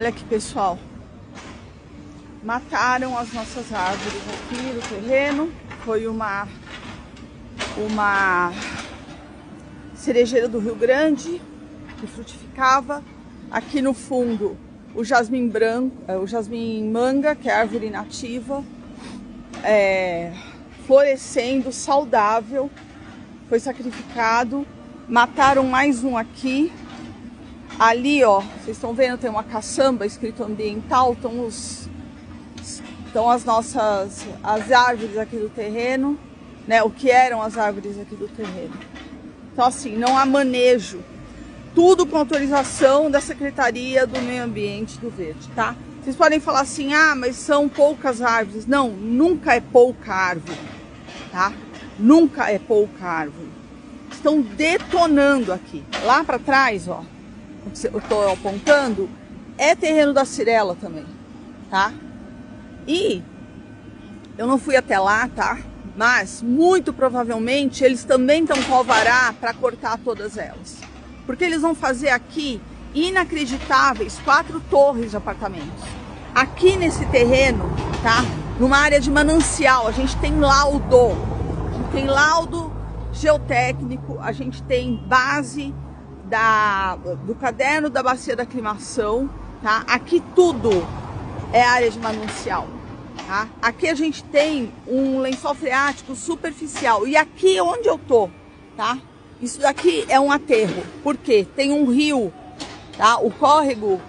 Olha aqui, pessoal, mataram as nossas árvores aqui no terreno. Foi uma cerejeira do Rio Grande que frutificava. Aqui no fundo o jasmim branco, o jasmim manga, que é árvore nativa, florescendo, saudável, foi sacrificado. Mataram mais um aqui. Ali, ó, vocês estão vendo, tem uma caçamba escrito ambiental, estão as árvores aqui do terreno, né? O que eram as árvores aqui do terreno. Então, assim, não há manejo. Tudo com autorização da Secretaria do Meio Ambiente do Verde, tá? Vocês podem falar assim, ah, mas são poucas árvores. Não, nunca é pouca árvore, tá? Nunca é pouca árvore. Estão detonando aqui. Lá para trás, ó, eu estou apontando, é terreno da Cirela também, tá? E eu não fui até lá, tá? Mas muito provavelmente eles também estão com alvará para cortar todas elas, porque eles vão fazer aqui inacreditáveis 4 torres de apartamentos aqui nesse terreno, tá? Numa área de manancial. A gente tem laudo, geotécnico, a gente tem base do caderno da bacia da aclimação, tá? Aqui tudo é área de manancial, tá? Aqui a gente tem um lençol freático superficial. E aqui onde eu tô, tá? Isso daqui é um aterro. Por quê? Tem um rio, tá? O córrego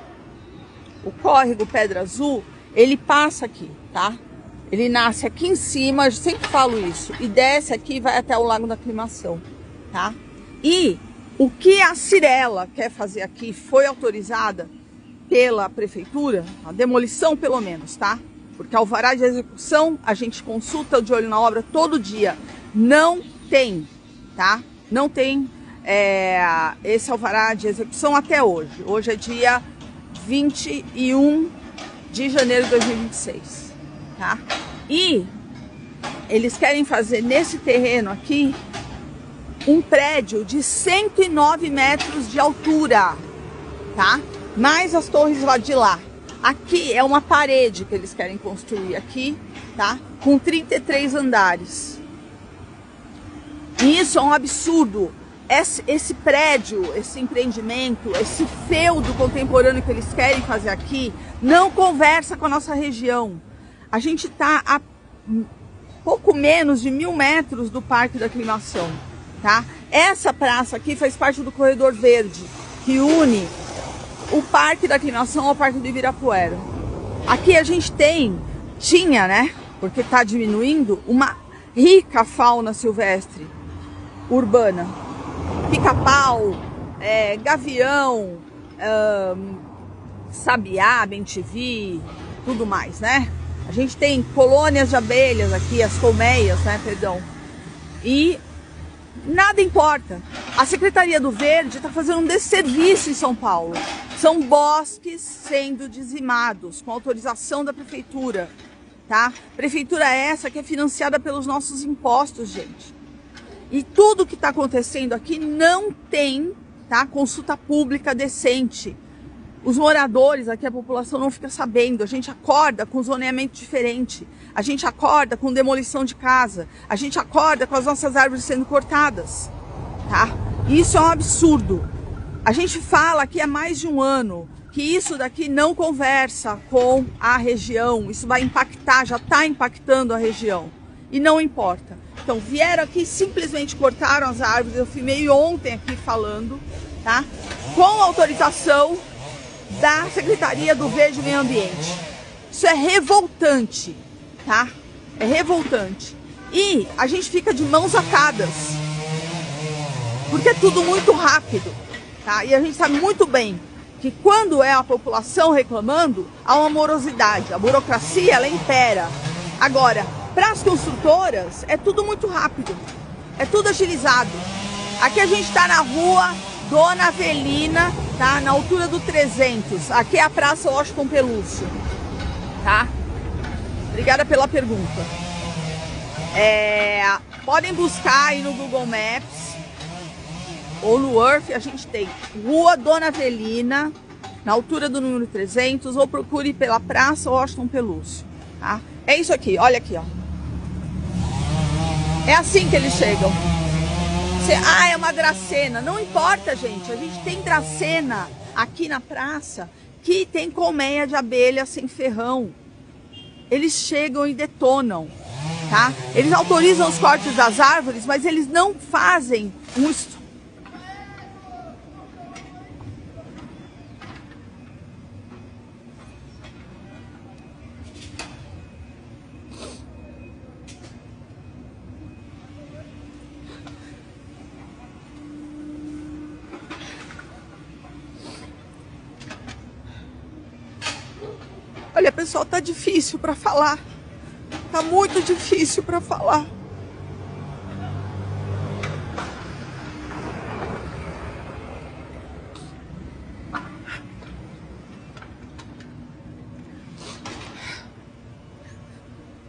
Pedra Azul, ele passa aqui, tá? Ele nasce aqui em cima, eu sempre falo isso, e desce aqui e vai até o Lago da Aclimação, tá? E o que a Cirela quer fazer aqui foi autorizada pela prefeitura, a demolição pelo menos, tá? Porque alvará de execução a gente consulta de olho na obra todo dia. Não tem, tá? Não tem esse alvará de execução até hoje. Hoje é dia 21 de janeiro de 2026, tá? E eles querem fazer nesse terreno aqui um prédio de 109 metros de altura, tá? Mais as torres lá de lá. Aqui é uma parede que eles querem construir aqui, tá? Com 33 andares. E isso é um absurdo. Esse prédio, esse empreendimento, esse feudo contemporâneo que eles querem fazer aqui, não conversa com a nossa região. A gente está a pouco menos de 1000 metros do Parque da Aclimação, tá? Essa praça aqui faz parte do Corredor Verde, que une o Parque da Aclimação ao Parque do Ibirapuera. Aqui a gente tinha, né, porque está diminuindo, uma rica fauna silvestre urbana. Pica-pau, gavião, sabiá, bem-te-vi, tudo mais, né? A gente tem colônias de abelhas aqui, as colmeias, né, perdão. E nada importa. A Secretaria do Verde está fazendo um desserviço em São Paulo. São bosques sendo dizimados com autorização da prefeitura, tá? Prefeitura essa que é financiada pelos nossos impostos, gente. E tudo que está acontecendo aqui não tem, tá, consulta pública decente. Os moradores aqui, a população não fica sabendo. A gente acorda com zoneamento diferente. A gente acorda com demolição de casa. A gente acorda com as nossas árvores sendo cortadas, tá? Isso é um absurdo. A gente fala aqui há mais de um ano que isso daqui não conversa com a região. Isso vai impactar, já está impactando a região. E não importa. Então, vieram aqui, simplesmente cortaram as árvores. Eu filmei ontem aqui falando, tá? Com autorização da Secretaria do Verde e Meio Ambiente. Isso é revoltante, tá? É revoltante. E a gente fica de mãos atadas, porque é tudo muito rápido, tá? E a gente sabe muito bem que quando é a população reclamando, há uma morosidade. A burocracia, ela impera. Agora, para as construtoras, é tudo muito rápido. É tudo agilizado. Aqui a gente está na rua Dona Avelina, tá? Na altura do 300. Aqui é a Praça Washington Pelúcio, tá? Obrigada pela pergunta. Podem buscar aí no Google Maps ou no Earth. A gente tem Rua Dona Avelina, na altura do número 300, ou procure pela Praça Washington Pelúcio, tá? É isso aqui, olha aqui, ó. É assim que eles chegam. É uma dracena. Não importa, gente. A gente tem dracena aqui na praça que tem colmeia de abelha sem ferrão. Eles chegam e detonam, tá? Eles autorizam os cortes das árvores, mas eles não fazem um estudo. Olha, pessoal, tá difícil para falar. Tá muito difícil para falar.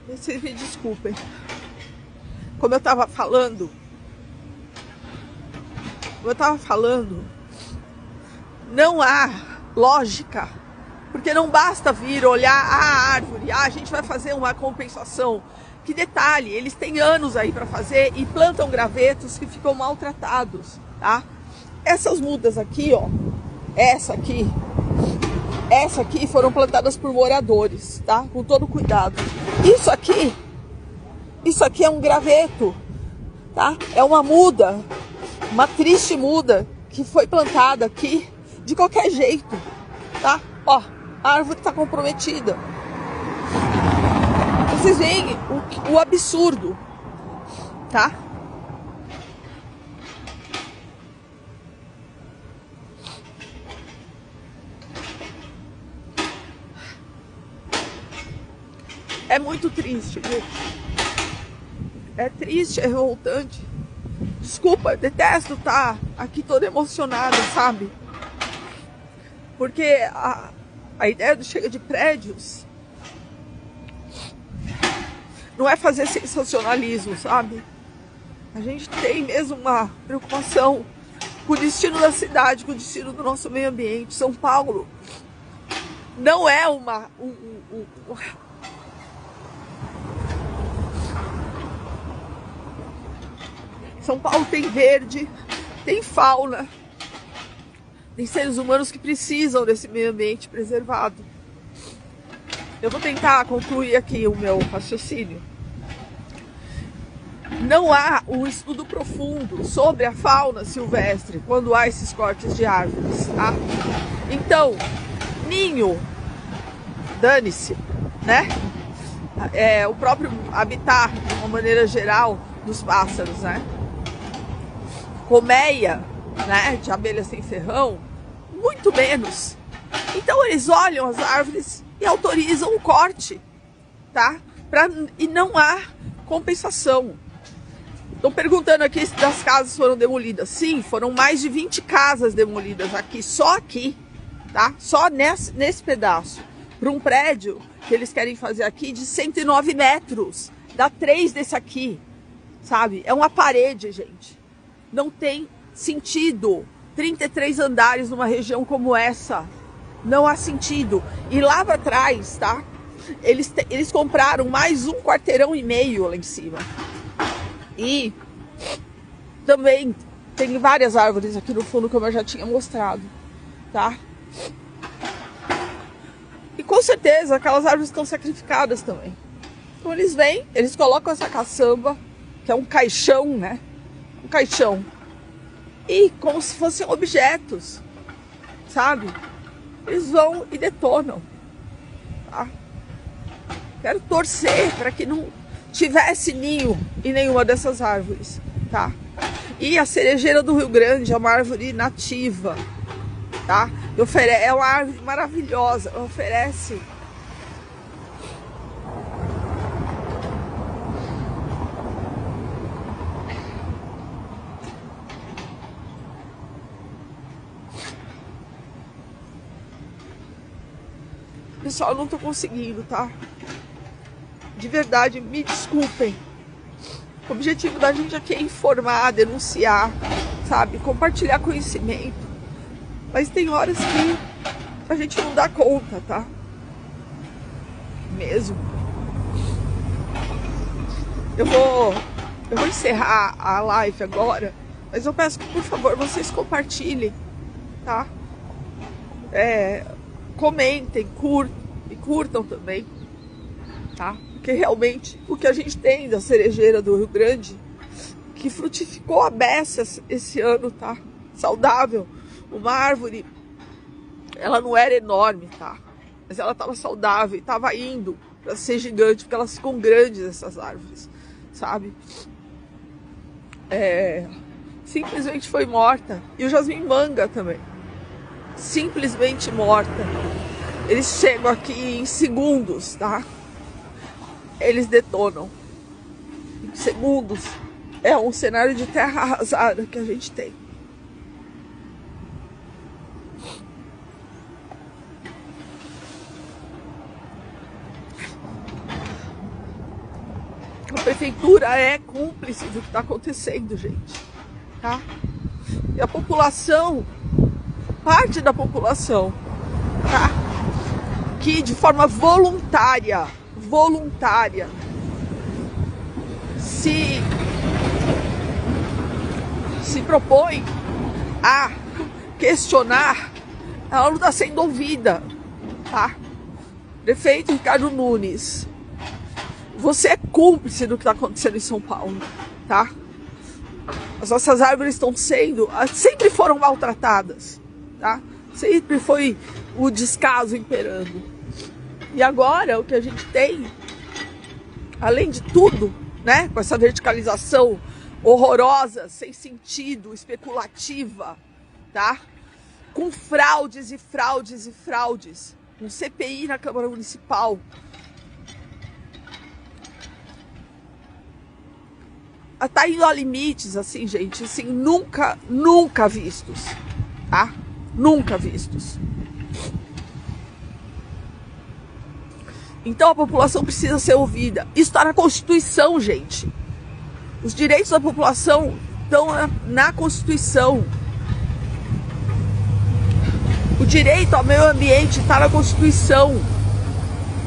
Vocês me desculpem. Como eu tava falando, não há lógica. Porque não basta vir olhar a árvore, a gente vai fazer uma compensação. Que detalhe, eles têm anos aí para fazer e plantam gravetos que ficam maltratados, tá? Essas mudas aqui, ó, essa aqui foram plantadas por moradores, tá? Com todo cuidado. Isso aqui é um graveto, tá? É uma muda, uma triste muda que foi plantada aqui de qualquer jeito, tá? Ó, a árvore está comprometida. Vocês veem o absurdo, tá? É muito triste, gente. É triste, é revoltante. Desculpa, detesto estar aqui toda emocionada, sabe? Porque a ideia do Chega de Prédios não é fazer sensacionalismo, sabe? A gente tem mesmo uma preocupação com o destino da cidade, com o destino do nosso meio ambiente. São Paulo não é São Paulo tem verde, tem fauna, tem seres humanos que precisam desse meio ambiente preservado. Eu vou tentar concluir aqui o meu raciocínio. Não há um estudo profundo sobre a fauna silvestre quando há esses cortes de árvores, tá? Então, ninho, dane-se, né? É o próprio habitat, de uma maneira geral, dos pássaros, né? Colmeia, né, de abelha sem ferrão, muito menos. Então eles olham as árvores e autorizam o corte, tá? E não há compensação. Estão perguntando aqui se as casas foram demolidas. Sim, foram mais de 20 casas demolidas aqui, tá? Só nesse pedaço. Para um prédio que eles querem fazer aqui de 109 metros. Dá 3 desse aqui, sabe? É uma parede, gente. Não tem sentido 33 andares numa região como essa. Não há sentido. E lá para trás, tá? Eles compraram mais um quarteirão e meio lá em cima. E também tem várias árvores aqui no fundo, como eu já tinha mostrado, tá? E com certeza aquelas árvores estão sacrificadas também. Então eles vêm, eles colocam essa caçamba, que é um caixão, né? Um caixão. E como se fossem objetos, sabe? Eles vão e detonam, tá? Quero torcer para que não tivesse ninho em nenhuma dessas árvores, tá? E a cerejeira do Rio Grande é uma árvore nativa, tá? É uma árvore maravilhosa, oferece pessoal, eu não tô conseguindo, tá? De verdade, me desculpem. O objetivo da gente aqui é informar, denunciar, sabe? Compartilhar conhecimento. Mas tem horas que a gente não dá conta, tá? Mesmo. Eu vou encerrar a live agora, mas eu peço que, por favor, vocês compartilhem, tá? Comentem, curtam também, tá? Porque realmente o que a gente tem da cerejeira do Rio Grande, que frutificou a beça esse ano, tá? Saudável. Uma árvore, ela não era enorme, tá? Mas ela estava saudável e estava indo para ser gigante, porque elas ficam grandes, essas árvores, sabe? Simplesmente foi morta. E o jasmim manga também. Simplesmente morta. Eles chegam aqui em segundos, tá? Eles detonam. Em segundos. É um cenário de terra arrasada que a gente tem. A prefeitura é cúmplice do que está acontecendo, gente, tá? E a população, parte da população, tá? Que de forma voluntária, se propõe a questionar, ela não está sendo ouvida, tá? Prefeito Ricardo Nunes, você é cúmplice do que está acontecendo em São Paulo, tá? As nossas árvores sempre foram maltratadas, tá? Sempre foi o descaso imperando. E agora o que a gente tem, além de tudo, né? Com essa verticalização horrorosa, sem sentido, especulativa, tá? Com fraudes e fraudes e fraudes, com CPI na Câmara Municipal. Tá indo a limites, assim, gente, assim, nunca vistos, tá? Nunca vistos. Então a população precisa ser ouvida. Isso está na Constituição, gente. Os direitos da população estão na Constituição. O direito ao meio ambiente está na Constituição,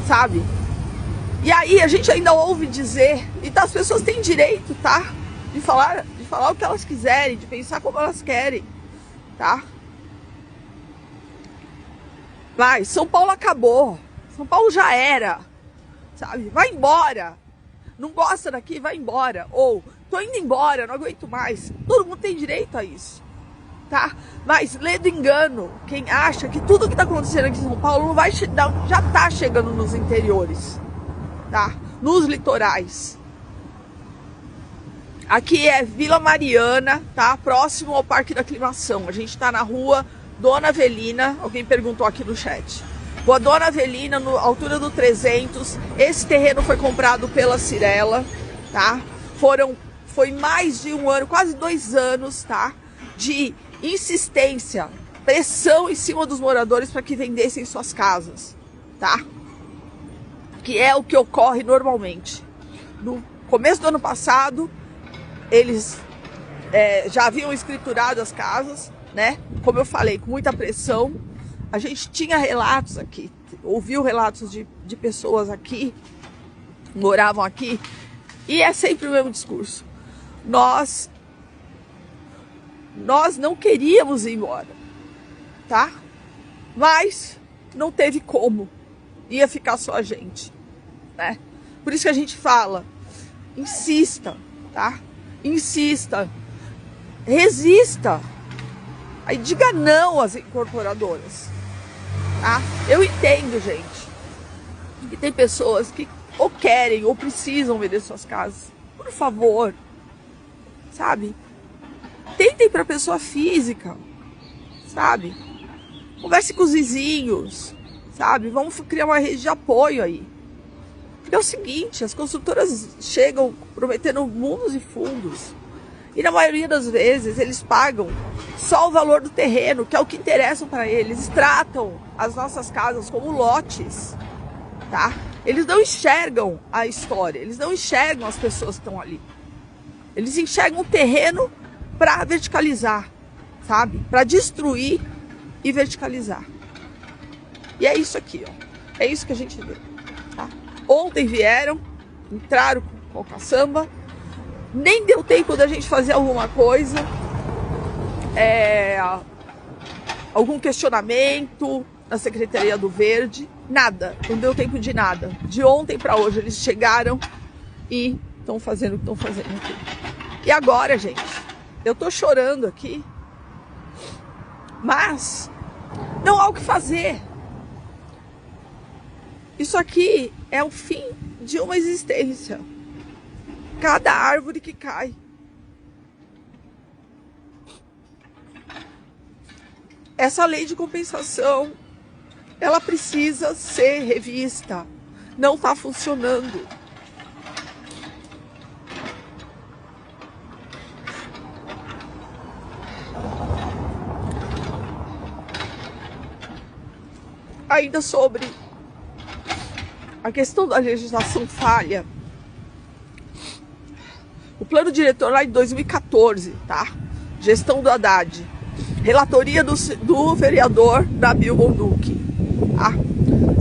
sabe? E aí a gente ainda ouve dizer, então as pessoas têm direito, tá? De falar o que elas quiserem, de pensar como elas querem, tá? Vai, São Paulo acabou. São Paulo já era, sabe? Vai embora. Não gosta daqui, vai embora. Ou, tô indo embora, não aguento mais. Todo mundo tem direito a isso, tá? Mas lê do engano quem acha que tudo que tá acontecendo aqui em São Paulo não vai já tá chegando nos interiores, tá? Nos litorais. Aqui é Vila Mariana, tá? Próximo ao Parque da Aclimação. A gente tá na rua Dona Avelina. Alguém perguntou aqui no chat. Rua Dona Avelina, na altura do 300. Esse terreno foi comprado pela Cirela, tá? Foi mais de um ano, quase 2 anos, tá? De insistência, pressão em cima dos moradores para que vendessem suas casas, tá? Que é o que ocorre normalmente. No começo do ano passado, eles já haviam escriturado as casas, né? Como eu falei, com muita pressão. A gente tinha relatos aqui, ouviu relatos de pessoas aqui, moravam aqui, e é sempre o mesmo discurso. Nós não queríamos ir embora, tá? Mas não teve como, ia ficar só a gente, né? Por isso que a gente fala, insista, tá? Insista, resista, aí diga não às incorporadoras, tá? Eu entendo, gente, que tem pessoas que ou querem ou precisam vender suas casas. Por favor, sabe? Tentem para pessoa física, sabe? Converse com os vizinhos, sabe? Vamos criar uma rede de apoio aí. Porque é o seguinte, as construtoras chegam prometendo mundos e fundos. E na maioria das vezes eles pagam só o valor do terreno, que é o que interessa para eles. Eles tratam as nossas casas como lotes, tá? Eles não enxergam a história, eles não enxergam as pessoas que estão ali. Eles enxergam o terreno para verticalizar, sabe? Para destruir e verticalizar. E é isso aqui, ó. É isso que a gente vê, tá? Ontem vieram, entraram com o caçamba, nem deu tempo da gente fazer alguma coisa, algum questionamento na Secretaria do Verde, nada, não deu tempo de nada. De ontem para hoje eles chegaram e estão fazendo o que estão fazendo aqui. E agora, gente, eu tô chorando aqui, mas não há o que fazer. Isso aqui é o fim de uma existência. Cada árvore que cai. Essa lei de compensação, ela precisa ser revista. Não está funcionando. Ainda sobre a questão da legislação falha, o plano diretor lá em 2014, tá? Gestão do Haddad, relatoria do vereador Nabil Bonduki, tá?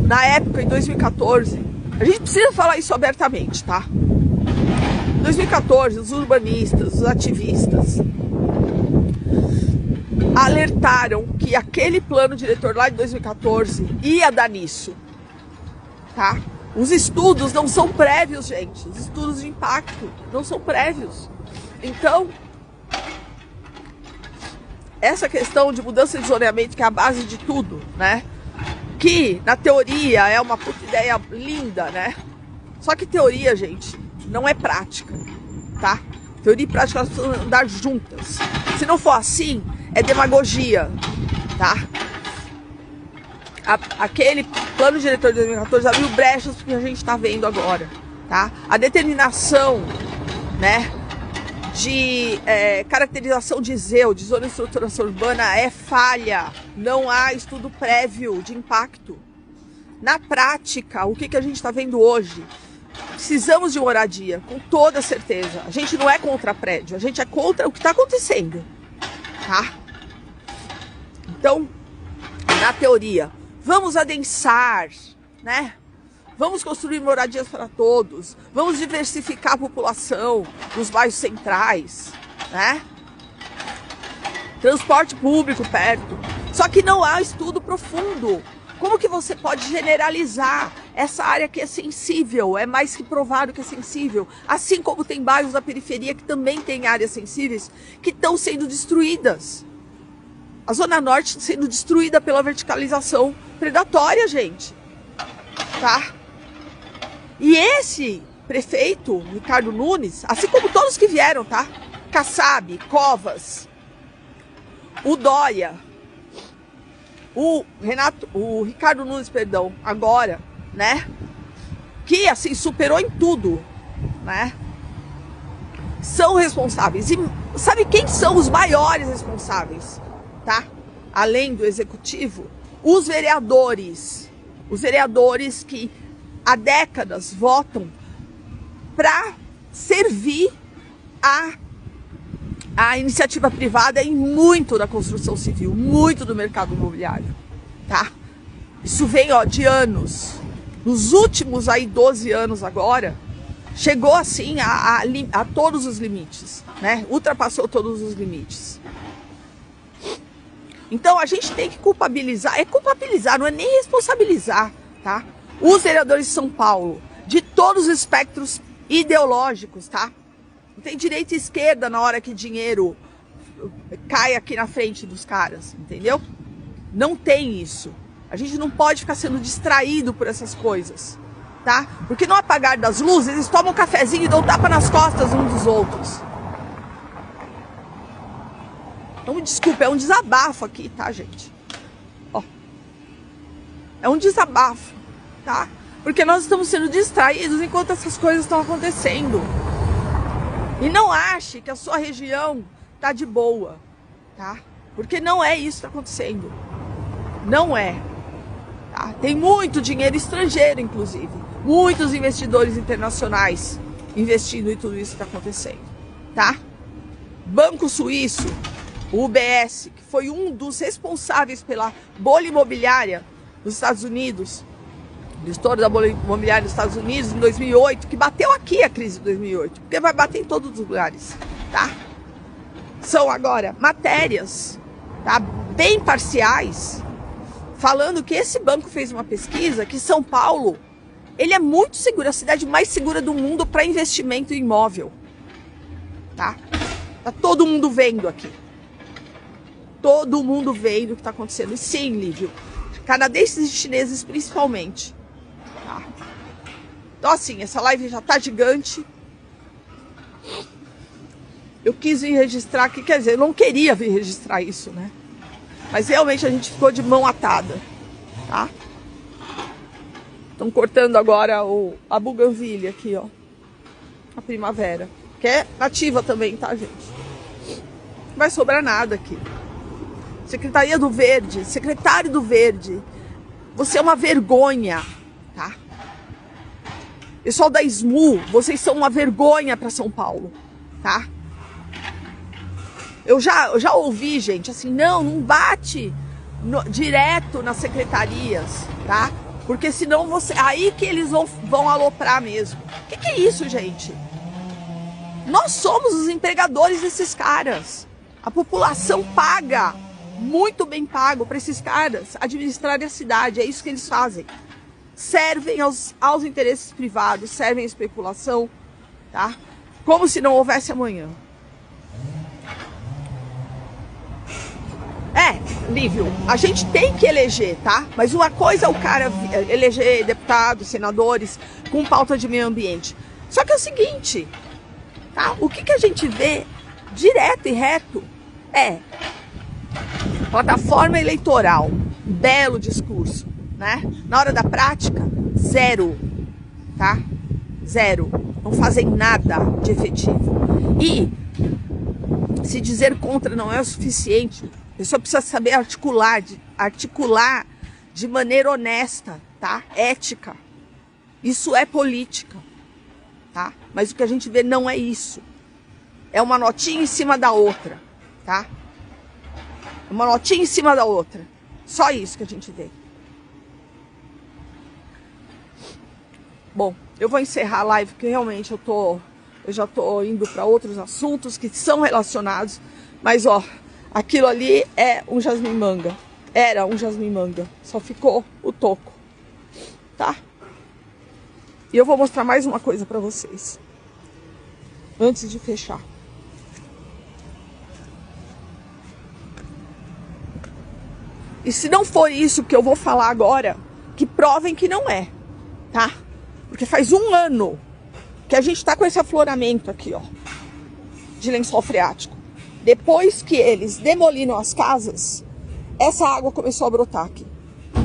Na época, em 2014, a gente precisa falar isso abertamente, tá? Em 2014, os urbanistas, os ativistas alertaram que aquele plano diretor lá de 2014 ia dar nisso, tá? Os estudos não são prévios, gente. Os estudos de impacto não são prévios. Então, essa questão de mudança de zoneamento, que é a base de tudo, né? Que, na teoria, é uma puta ideia linda, né? Só que teoria, gente, não é prática, tá? Teoria e prática, elas precisam andar juntas. Se não for assim, é demagogia, tá? Aquele plano diretor de 2014 abriu brechas que a gente está vendo agora, tá? A determinação, né, de caracterização de ZEU, de zona de estruturação urbana, é falha. Não há estudo prévio de impacto. Na prática, o que a gente está vendo hoje? Precisamos de moradia, com toda certeza. A gente não é contra prédio, a gente é contra o que está acontecendo, tá? Então, na teoria, vamos adensar, né? Vamos construir moradias para todos. Vamos diversificar a população nos bairros centrais, né? Transporte público perto. Só que não há estudo profundo. Como que você pode generalizar essa área que é sensível? É mais que provado que é sensível. Assim como tem bairros da periferia que também tem áreas sensíveis que estão sendo destruídas. A Zona Norte sendo destruída pela verticalização predatória, gente. Tá? E esse prefeito, Ricardo Nunes, assim como todos que vieram, tá? Kassab, Covas, o Dória, o Ricardo Nunes, perdão, agora, né? Que, assim, superou em tudo, né? São responsáveis. E sabe quem são os maiores responsáveis, tá? Além do executivo, os vereadores. Os vereadores que há décadas votam para servir a iniciativa privada em muito da construção civil, muito do mercado imobiliário, tá? Isso vem, ó, de anos. Nos últimos aí 12 anos agora, chegou assim a todos os limites, né? Ultrapassou todos os limites. Então a gente tem que culpabilizar, não é nem responsabilizar, tá? Os vereadores de São Paulo, de todos os espectros ideológicos, tá? Não tem direita e esquerda na hora que dinheiro cai aqui na frente dos caras, entendeu? Não tem isso. A gente não pode ficar sendo distraído por essas coisas, tá? Porque no apagar das luzes, eles tomam um cafezinho e dão tapa nas costas uns dos outros. Então, desculpa, é um desabafo aqui, tá, gente? Ó, é um desabafo, tá? Porque nós estamos sendo distraídos enquanto essas coisas estão acontecendo. E não ache que a sua região tá de boa, tá? Porque não é isso que está acontecendo. Não é. Tá? Tem muito dinheiro estrangeiro, inclusive. Muitos investidores internacionais investindo em tudo isso que está acontecendo, tá? Banco Suíço, o UBS, que foi um dos responsáveis pela bolha imobiliária nos Estados Unidos, do estouro da bolha imobiliária nos Estados Unidos em 2008, que bateu aqui a crise de 2008, porque vai bater em todos os lugares, tá? São agora matérias, tá, bem parciais, falando que esse banco fez uma pesquisa que São Paulo, ele é muito seguro, a cidade mais segura do mundo para investimento em imóvel, tá? Tá todo mundo vendo aqui. Todo mundo vendo o que está acontecendo. E sim, Lívio, canadenses e chineses principalmente. Tá? Então assim, essa live já tá gigante. Eu quis vir registrar aqui, quer dizer, eu não queria vir registrar isso, né? Mas realmente a gente ficou de mão atada, tá? Estão cortando agora a buganvília aqui, ó. A primavera. Que é nativa também, tá, gente? Não vai sobrar nada aqui. Secretaria do Verde, secretário do Verde. Você é uma vergonha, tá? Pessoal da SMU, vocês são uma vergonha para São Paulo, tá? Eu já ouvi, gente, assim, não bate direto nas secretarias, tá? Porque senão aí que eles vão aloprar mesmo. O que é isso, gente? Nós somos os empregadores desses caras. A população paga, muito bem pago para esses caras administrarem a cidade. É isso que eles fazem. Servem aos interesses privados, servem à especulação, tá? Como se não houvesse amanhã. Lívio, a gente tem que eleger, tá? Mas uma coisa é o cara eleger deputados, senadores com pauta de meio ambiente. Só que é o seguinte, tá? O que a gente vê direto e reto é plataforma eleitoral, belo discurso, né? Na hora da prática, zero, tá? Zero. Não fazem nada de efetivo. E se dizer contra não é o suficiente, a pessoa precisa saber articular de maneira honesta, tá? Ética. Isso é política, tá? Mas o que a gente vê não é isso. É uma notinha em cima da outra, tá? Uma notinha em cima da outra. Só isso que a gente vê. Bom, eu vou encerrar a live porque realmente eu já tô indo para outros assuntos que são relacionados, mas ó, aquilo ali é um jasmim-manga. Era um jasmim-manga. Só ficou o toco. Tá? E eu vou mostrar mais uma coisa pra vocês. Antes de fechar. E se não for isso que eu vou falar agora, que provem que não é. Tá? Porque faz 1 ano que a gente tá com esse afloramento aqui, ó. De lençol freático. Depois que eles demoliram as casas, essa água começou a brotar aqui,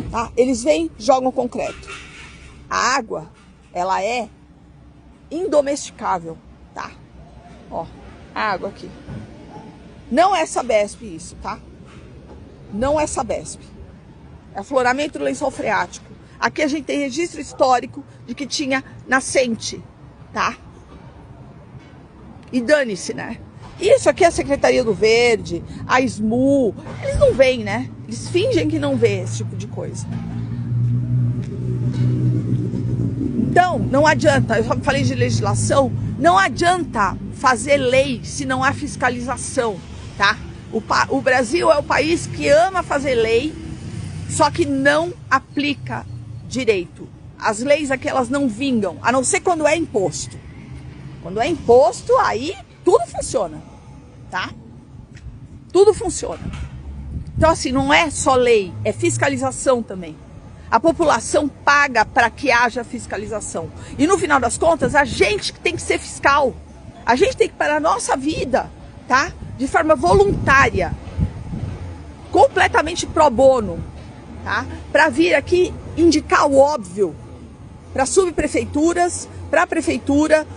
tá? Eles vêm, jogam concreto. A água, ela é indomesticável, tá? Ó, a água aqui. Não é Sabesp isso, tá? Não é Sabesp. É afloramento do lençol freático. Aqui a gente tem registro histórico de que tinha nascente, tá? E dane-se, né? Isso aqui é a Secretaria do Verde, a SMU, eles não veem, né? Eles fingem que não vê esse tipo de coisa. Então, não adianta, eu falei de legislação, não adianta fazer lei se não há fiscalização, tá? O Brasil é o país que ama fazer lei, só que não aplica direito. As leis aqui, elas não vingam, a não ser quando é imposto. Quando é imposto, aí tudo funciona. Tá? Tudo funciona. Então assim, não é só lei, é fiscalização também. A população paga para que haja fiscalização. E no final das contas, a gente tem que ser fiscal. A gente tem que parar a nossa vida, tá? De forma voluntária. Completamente pro bono, tá? Para vir aqui indicar o óbvio para subprefeituras, para a prefeitura,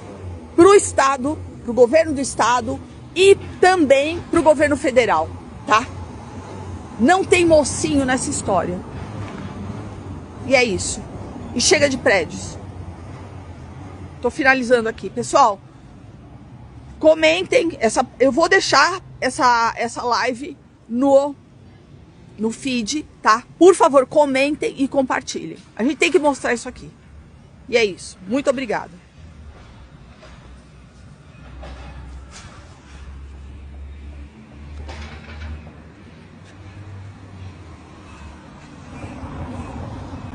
para o estado, para o governo do estado e também para o governo federal, tá? Não tem mocinho nessa história. E é isso. E chega de prédios. Tô finalizando aqui. Pessoal, comentem. Eu vou deixar essa live no no feed, tá? Por favor, comentem e compartilhem. A gente tem que mostrar isso aqui. E é isso. Muito obrigada.